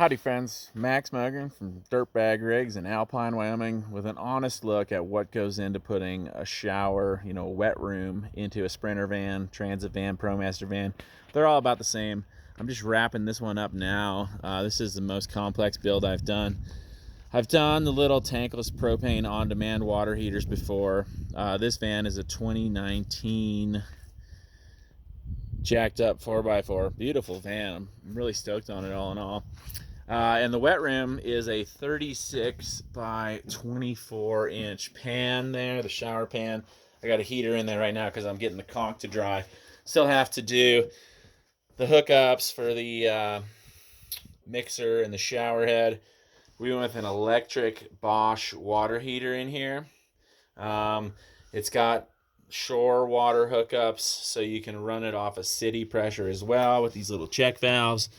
Howdy friends, Max Mogren from Dirtbag Rigs in Alpine, Wyoming with an honest look at what goes into putting a shower, a wet room into a Sprinter van, Transit van, ProMaster van. They're all about the same. I'm just wrapping this one up now. This is the most complex build I've done. I've done the little tankless propane on-demand water heaters before. This van is a 2019 jacked up 4x4. Beautiful van. I'm really stoked on it all in all. And the wet room is a 36 by 24 inch pan there, the shower pan. I got a heater in there right now because I'm getting the caulk to dry. Still have to do the hookups for the mixer and the shower head. We went with an electric Bosch water heater in here. It's got shore water hookups, so you can run it off a city pressure as well with these little check valves.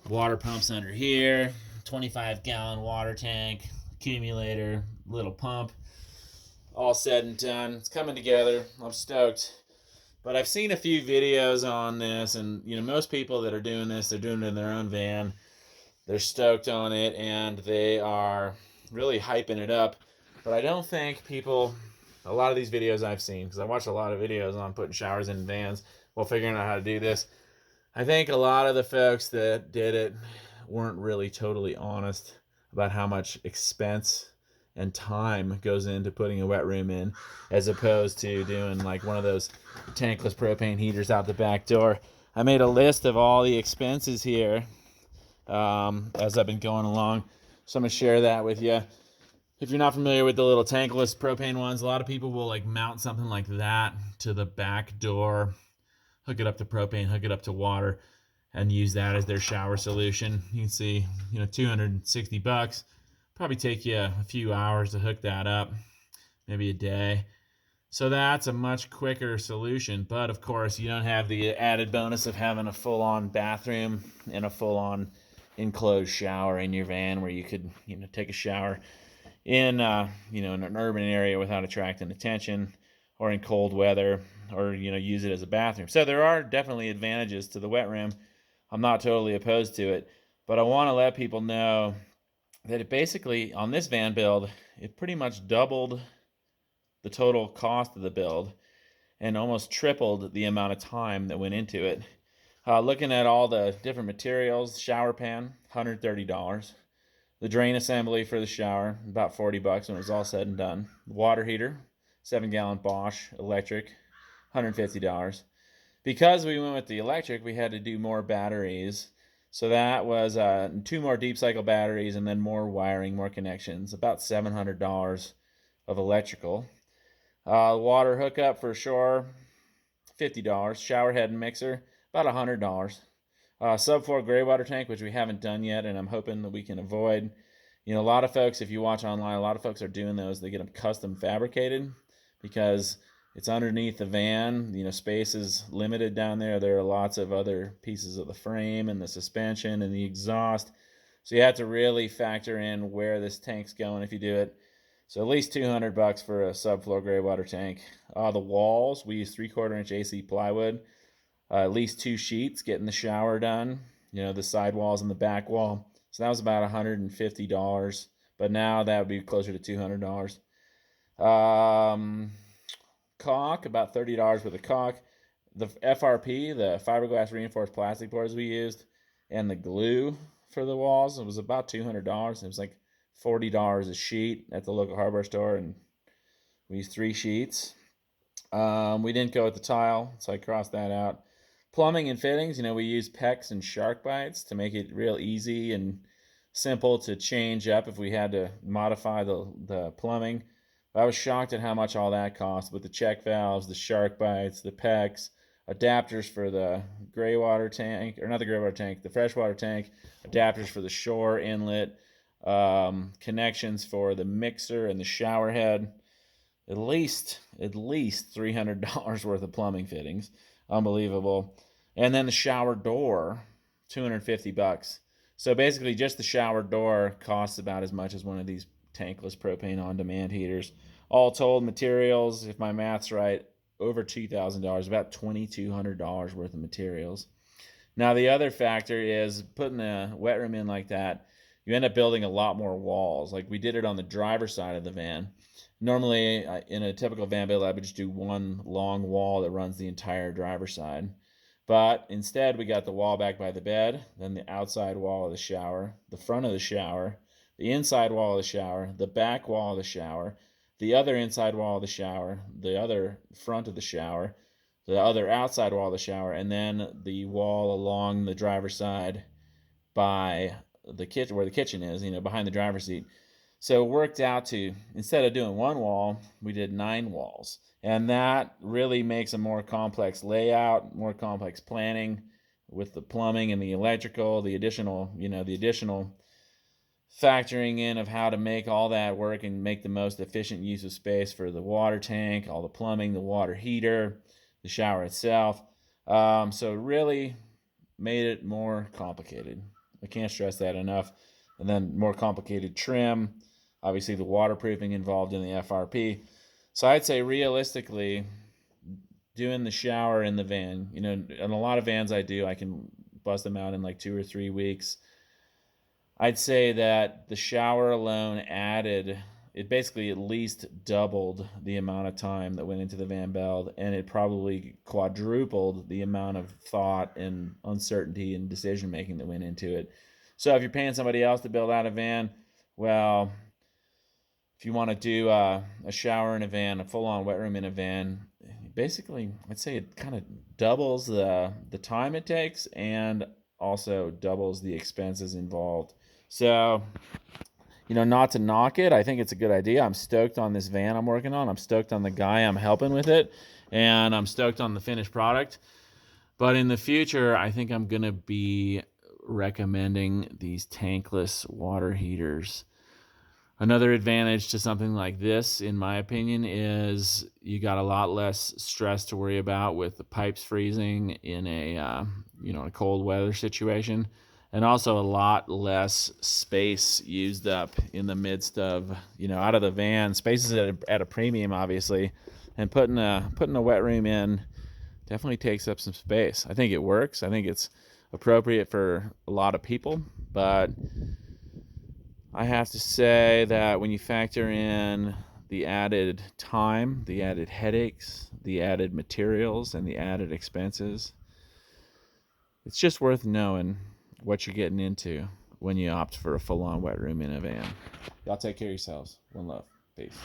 Water pumps under here, 25-gallon water tank, accumulator, little pump. All said and done. It's coming together. I'm stoked. But I've seen a few videos on this, and most people that are doing this, they're doing it in their own van. They're stoked on it, and they are really hyping it up. But I don't think a lot of these videos I've seen, because I watched a lot of videos on putting showers in vans while figuring out how to do this. I think a lot of the folks that did it weren't really totally honest about how much expense and time goes into putting a wet room in, as opposed to doing like one of those tankless propane heaters out the back door. I made a list of all the expenses here as I've been going along, so I'm going to share that with you. If you're not familiar with the little tankless propane ones, a lot of people will like mount something like that to the back door, hook it up to propane, hook it up to water, and use that as their shower solution. You can see, $260. Probably take you a few hours to hook that up, maybe a day. So that's a much quicker solution. But of course, you don't have the added bonus of having a full-on bathroom and a full-on enclosed shower in your van where you could, take a shower in, in an urban area without attracting attention, or in cold weather, or use it as a bathroom. So there are definitely advantages to the wet room. I'm not totally opposed to it, but I want to let people know that it basically, on this van build, it pretty much doubled the total cost of the build and almost tripled the amount of time that went into it. Looking at all the different materials, shower pan, $130. The drain assembly for the shower, about $40 when it was all said and done. Water heater, 7-gallon Bosch electric, $150. Because we went with the electric, we had to do more batteries. So that was 2 more deep cycle batteries and then more wiring, more connections, about $700 of electrical. Water hookup for sure, $50. Shower head and mixer, about $100. Subfloor gray water tank, which we haven't done yet, and I'm hoping that we can avoid. A lot of folks, if you watch online, a lot of folks are doing those. They get them custom fabricated because it's underneath the van. Space is limited down there. There are lots of other pieces of the frame and the suspension and the exhaust. So you have to really factor in where this tank's going if you do it. So at least $200 for a subfloor gray water tank. The walls, we use 3/4-inch AC plywood. At least 2 sheets getting the shower done. The side walls and the back wall. So that was about $150, but now that would be closer to $200. Caulk, about $30 worth of caulk. The FRP, the fiberglass reinforced plastic boards we used, and the glue for the walls, it was about $200. It was like $40 a sheet at the local hardware store, and we used 3 sheets. We didn't go with the tile, so I crossed that out. Plumbing and fittings, we use PEX and shark bites to make it real easy and simple to change up if we had to modify the plumbing. I was shocked at how much all that cost with the check valves, the shark bites, the PEX, adapters for the gray water tank, or not the gray water tank, the freshwater tank, adapters for the shore inlet, connections for the mixer and the shower head. At least $300 worth of plumbing fittings. Unbelievable. And then the shower door, $250. So basically just the shower door costs about as much as one of these tankless propane on-demand heaters. All told, materials, if my math's right, over $2,000, about $2,200 worth of materials. Now, the other factor is putting a wet room in like that, you end up building a lot more walls. Like we did it on the driver's side of the van. Normally, in a typical van build, I would just do one long wall that runs the entire driver's side. But instead, we got the wall back by the bed, then the outside wall of the shower, the front of the shower, the inside wall of the shower, the back wall of the shower, the other inside wall of the shower, the other front of the shower, the other outside wall of the shower, and then the wall along the driver's side by the kitchen, where the kitchen is, behind the driver's seat. So it worked out to, instead of doing one wall, we did 9 walls. And that really makes a more complex layout, more complex planning with the plumbing and the electrical, the additional factoring in of how to make all that work and make the most efficient use of space for the water tank, all the plumbing, the water heater, the shower itself. So it really made it more complicated. I can't stress that enough. And then more complicated trim, obviously the waterproofing involved in the FRP. So I'd say realistically, doing the shower in the van, in a lot of vans I can bust them out in like 2 or 3 weeks. I'd say that the shower alone it basically at least doubled the amount of time that went into the van build, and it probably quadrupled the amount of thought and uncertainty and decision making that went into it. So if you're paying somebody else to build out a van, well, if you want to do a shower in a van, a full-on wet room in a van, basically, I'd say it kind of doubles the time it takes and also doubles the expenses involved. So, not to knock it, I think it's a good idea. I'm stoked on this van I'm working on. I'm stoked on the guy I'm helping with it, and I'm stoked on the finished product. But in the future, I think I'm going to be recommending these tankless water heaters. Another advantage to something like this, in my opinion, is you got a lot less stress to worry about with the pipes freezing in a cold weather situation, and also a lot less space used up in the midst of out of the van. Space is at a premium, obviously, and putting a wet room in definitely takes up some space. I think it works. I think it's appropriate for a lot of people, but I have to say that when you factor in the added time, the added headaches, the added materials, and the added expenses, it's just worth knowing what you're getting into when you opt for a full-on wet room in a van. Y'all take care of yourselves. One love. Peace.